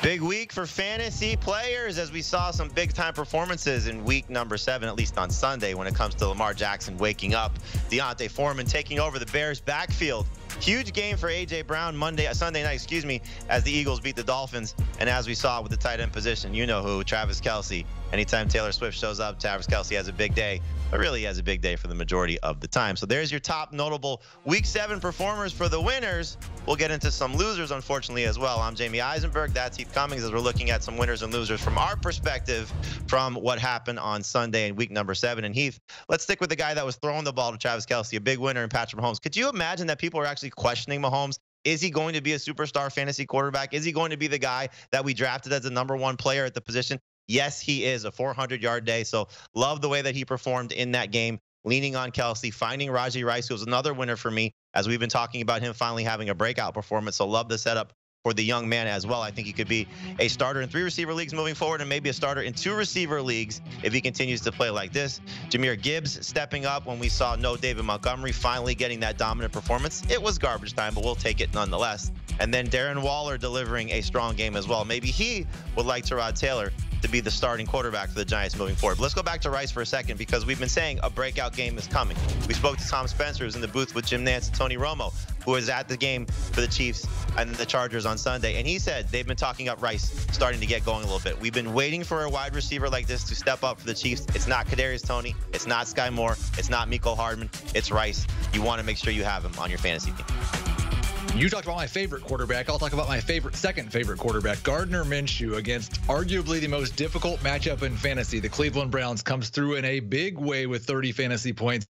Big week for fantasy players as we saw some big-time performances in week number 7, at least on Sunday, when it comes to Lamar Jackson waking up. D'Onta Foreman taking over the Bears' backfield. Huge game for A.J. Brown Sunday night, as the Eagles beat the Dolphins. And as we saw with the tight end position, you know who, Travis Kelce. Anytime Taylor Swift shows up, Travis Kelce has a big day, but really has a big day for the majority of the time. So there's your top notable Week 7 performers for the winners. We'll get into some losers, unfortunately, as well. I'm Jamie Eisenberg. That's Heath Cummings, as we're looking at some winners and losers from our perspective from what happened on Sunday in week number 7. And Heath, let's stick with the guy that was throwing the ball to Travis Kelce, a big winner in Patrick Mahomes. Could you imagine that people are actually questioning Mahomes? Is he going to be a superstar fantasy quarterback? Is he going to be the guy that we drafted as the #1 player at the position? Yes, he is. A 400-yard day. So love the way that he performed in that game, leaning on Kelce, finding Rajee Rice, who was another winner for me, as we've been talking about him finally having a breakout performance. So love the setup for the young man as well. I think he could be a starter in 3 receiver leagues moving forward, and maybe a starter in 2 receiver leagues if he continues to play like this. Jahmyr Gibbs stepping up when we saw no David Montgomery finally getting that dominant performance. It was garbage time, but we'll take it nonetheless. And then Darren Waller delivering a strong game as well. Maybe he would like Tyrod Taylor to be the starting quarterback for the Giants moving forward. But let's go back to Rice for a second, because we've been saying a breakout game is coming. We spoke to Tom Spencer, who's in the booth with Jim Nantz and Tony Romo, who was at the game for the Chiefs and the Chargers on Sunday. And he said they've been talking up Rice starting to get going a little bit. We've been waiting for a wide receiver like this to step up for the Chiefs. It's not Kadarius Toney. It's not Sky Moore. It's not Mecole Hardman. It's Rice. You want to make sure you have him on your fantasy team. You talked about my favorite quarterback. I'll talk about my second favorite quarterback, Gardner Minshew, against arguably the most difficult matchup in fantasy. The Cleveland Browns comes through in a big way with 30 fantasy points.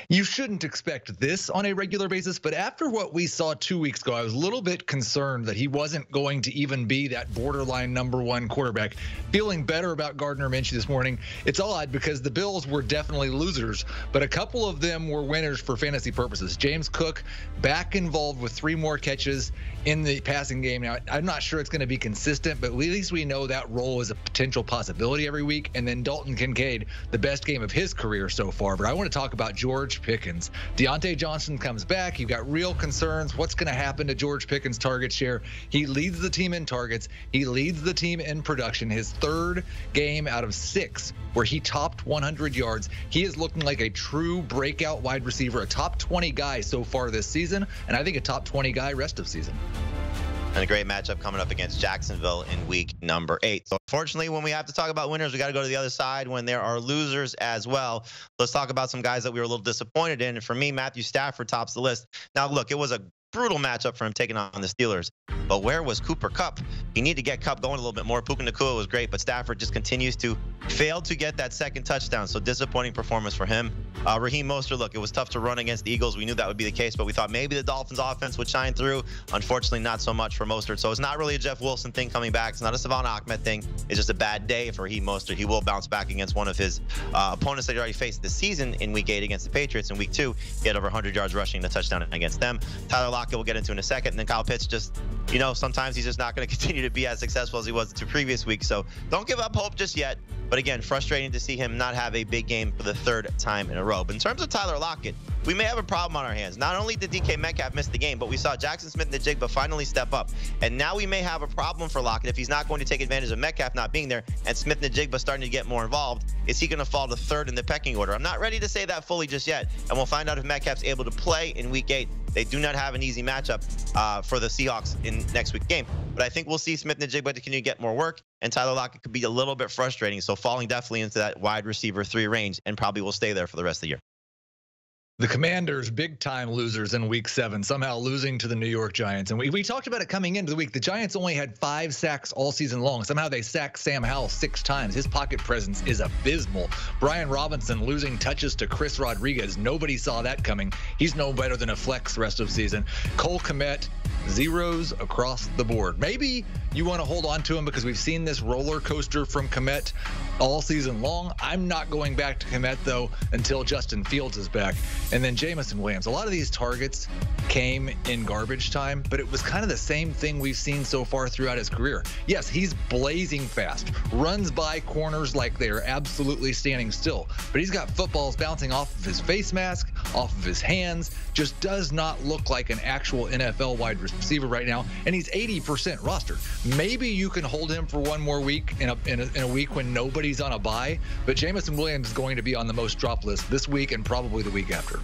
You shouldn't expect this on a regular basis, but after what we saw 2 weeks ago, I was a little bit concerned that he wasn't going to even be that borderline #1 quarterback. Feeling better about Gardner Minshew this morning. It's odd because the Bills were definitely losers, but a couple of them were winners for fantasy purposes. James Cook back involved with 3 more catches in the passing game. Now, I'm not sure it's going to be consistent, but at least we know that role is a potential possibility every week. And then Dalton Kincaid, the best game of his career so far. But I want to talk about George Pickens. Deontay Johnson comes back. You've got real concerns. What's going to happen to George Pickens' target share? He leads the team in targets. He leads the team in production. His 3rd game out of 6 where he topped 100 yards. He is looking like a true breakout wide receiver, a top 20 guy so far this season, and I think a top 20 guy rest of season. And a great matchup coming up against Jacksonville in week number 8. So unfortunately, when we have to talk about winners, we got to go to the other side when there are losers as well. Let's talk about some guys that we were a little disappointed in. And for me, Matthew Stafford tops the list. Now, look, it was a brutal matchup for him taking on the Steelers. But where was Cooper Kupp? You need to get Kupp going a little bit more. Puka Nacua was great, but Stafford just continues to fail to get that second touchdown. So disappointing performance for him. Raheem Mostert, look, it was tough to run against the Eagles. We knew that would be the case, but we thought maybe the Dolphins offense would shine through. Unfortunately, not so much for Mostert. So it's not really a Jeff Wilson thing coming back. It's not a Savon Ahmed thing. It's just a bad day for Raheem Mostert. He will bounce back against one of his opponents that he already faced this season in week 8 against the Patriots. In week 2, he had over 100 yards rushing, the touchdown against them. Tyler Lockett we'll get into in a second. And then Kyle Pitts, just, sometimes he's just not going to continue to be as successful as he was the 2 previous weeks. So don't give up hope just yet. But again, frustrating to see him not have a big game for the 3rd time in a row. But in terms of Tyler Lockett, we may have a problem on our hands. Not only did DK Metcalf miss the game, but we saw Jackson Smith-Njigba finally step up. And now we may have a problem for Lockett if he's not going to take advantage of Metcalf not being there and Smith-Njigba starting to get more involved. Is he going to fall to 3rd in the pecking order? I'm not ready to say that fully just yet. And we'll find out if Metcalf's able to play in week 8. They do not have an easy matchup for the Seahawks in next week's game. But I think we'll see Smith-Njigba continue to get more work, and Tyler Lockett could be a little bit frustrating. So falling definitely into that wide receiver 3 range, and probably will stay there for the rest of the year. The Commanders, big-time losers in Week 7, somehow losing to the New York Giants. And we talked about it coming into the week. The Giants only had 5 sacks all season long. Somehow they sacked Sam Howell 6 times. His pocket presence is abysmal. Brian Robinson losing touches to Chris Rodriguez. Nobody saw that coming. He's no better than a flex the rest of the season. Cole Kmet, zeros across the board. Maybe you want to hold on to him because we've seen this roller coaster from Kmet all season long. I'm not going back to Kmet, though, until Justin Fields is back. And then Jameson Williams. A lot of these targets came in garbage time, but it was kind of the same thing we've seen so far throughout his career. Yes, he's blazing fast, runs by corners like they are absolutely standing still, but he's got footballs bouncing off of his face mask, off of his hands, just does not look like an actual NFL wide receiver right now, and he's 80% rostered. Maybe you can hold him for one more week in a week when nobody's on a bye, but Jameson Williams is going to be on the most drop list this week and probably the week after.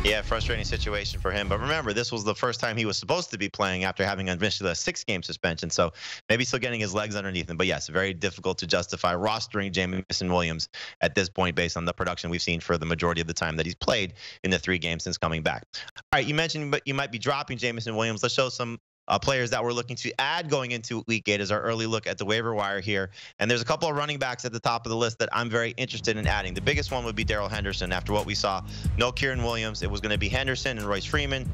Yeah, frustrating situation for him. But remember, this was the first time he was supposed to be playing after having initially a 6-game suspension. So maybe still getting his legs underneath him. But yes, very difficult to justify rostering Jameson Williams at this point based on the production we've seen for the majority of the time that he's played in the 3 games since coming back. All right, you mentioned but you might be dropping Jameson Williams. Let's show some players that we're looking to add going into week 8 as our early look at the waiver wire here. And there's a couple of running backs at the top of the list that I'm very interested in adding. The biggest one would be Darrell Henderson. After what we saw, no Kieran Williams. It was going to be Henderson and Royce Freeman.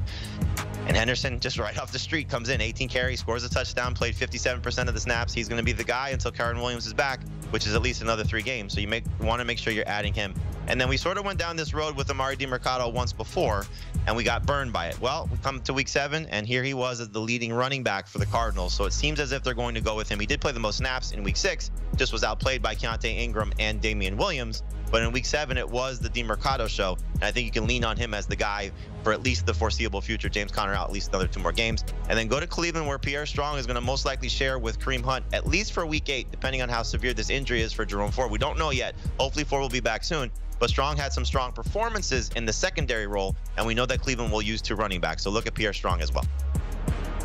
And Henderson, just right off the street, comes in, 18 carries, scores a touchdown, played 57% of the snaps. He's going to be the guy until Kieran Williams is back, which is at least another 3 games. So you want to make sure you're adding him. And then we sort of went down this road with Emari Demercado once before, and we got burned by it. Well, we come to week 7, and here he was as the leading running back for the Cardinals. So it seems as if they're going to go with him. He did play the most snaps in week 6, just was outplayed by Keontae Ingram and Damian Williams. But in week 7, it was the Demercado show, and I think you can lean on him as the guy for at least the foreseeable future. James Conner out at least another 2 more games. And then go to Cleveland, where Pierre Strong is going to most likely share with Kareem Hunt, at least for week 8, depending on how severe this injury is for Jerome Ford. We don't know yet. Hopefully Ford will be back soon. But Strong had some strong performances in the secondary role, and we know that Cleveland will use 2 running backs. So look at Pierre Strong as well.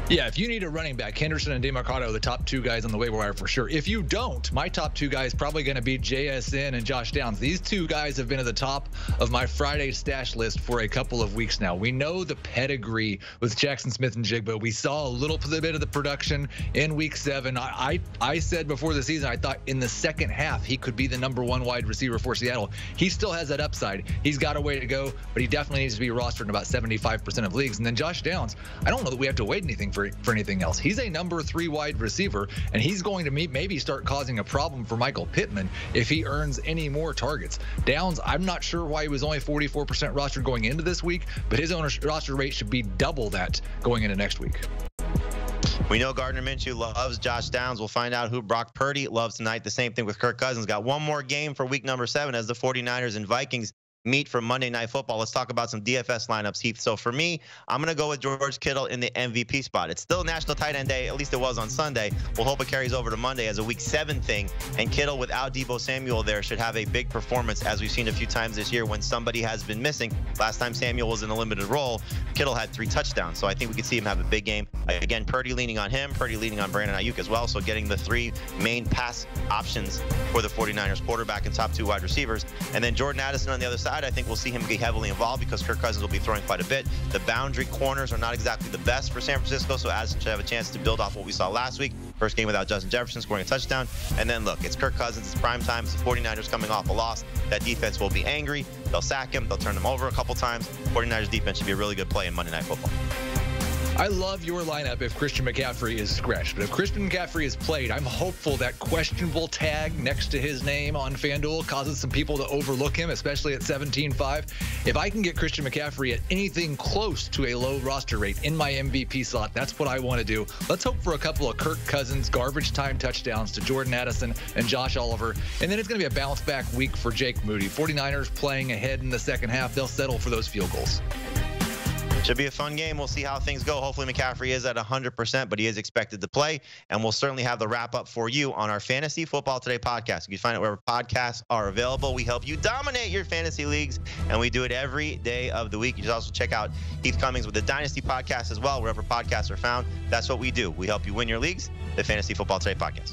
Yeah, if you need a running back, Henderson and Demercado are the top 2 guys on the waiver wire for sure. If you don't, my top 2 guys probably going to be JSN and Josh Downs. These 2 guys have been at the top of my Friday stash list for a couple of weeks now. We know the pedigree with Jackson Smith and Jigba. We saw a little bit of the production in week 7. I said before the season, I thought in the second half he could be the #1 wide receiver for Seattle. He still has that upside. He's got a way to go, but he definitely needs to be rostered in about 75% of leagues. And then Josh Downs, I don't know that we have to wait anything for anything else. He's a #3 wide receiver, and he's going to maybe start causing a problem for Michael Pittman if he earns any more targets. Downs, I'm not sure why he was only 44% rostered going into this week, but his roster rate should be double that going into next week. We know Gardner Minshew loves Josh Downs. We'll find out who Brock Purdy loves tonight. The same thing with Kirk Cousins. Got one more game for week number 7 as the 49ers and Vikings meet for Monday Night Football. Let's talk about some DFS lineups, Heath. So for me, I'm going to go with George Kittle in the MVP spot. It's still National Tight End Day. At least it was on Sunday. We'll hope it carries over to Monday as a week 7 thing. And Kittle without Deebo Samuel there should have a big performance, as we've seen a few times this year when somebody has been missing. Last time Samuel was in a limited role, Kittle had 3 touchdowns. So I think we could see him have a big game. Again, Purdy leaning on him, Purdy leaning on Brandon Ayuk as well. So getting the 3 main pass options for the 49ers quarterback and top 2 wide receivers. And then Jordan Addison on the other side, I think we'll see him be heavily involved because Kirk Cousins will be throwing quite a bit. The boundary corners are not exactly the best for San Francisco, so Addison should have a chance to build off what we saw last week. First game without Justin Jefferson scoring a touchdown. And then look, it's Kirk Cousins, it's prime time. It's the 49ers coming off a loss. That defense will be angry. They'll sack him. They'll turn him over a couple times. 49ers defense should be a really good play in Monday Night Football. I love your lineup if Christian McCaffrey is scratched. But if Christian McCaffrey is played, I'm hopeful that questionable tag next to his name on FanDuel causes some people to overlook him, especially at 17.5. If I can get Christian McCaffrey at anything close to a low roster rate in my MVP slot, that's what I want to do. Let's hope for a couple of Kirk Cousins garbage time touchdowns to Jordan Addison and Josh Oliver. And then it's going to be a bounce back week for Jake Moody. 49ers playing ahead in the second half. They'll settle for those field goals. Should be a fun game. We'll see how things go. Hopefully McCaffrey is at 100%, but he is expected to play. And we'll certainly have the wrap-up for you on our Fantasy Football Today podcast. You can find it wherever podcasts are available. We help you dominate your fantasy leagues, and we do it every day of the week. You should also check out Heath Cummings with the Dynasty podcast as well, wherever podcasts are found. That's what we do. We help you win your leagues, the Fantasy Football Today podcast.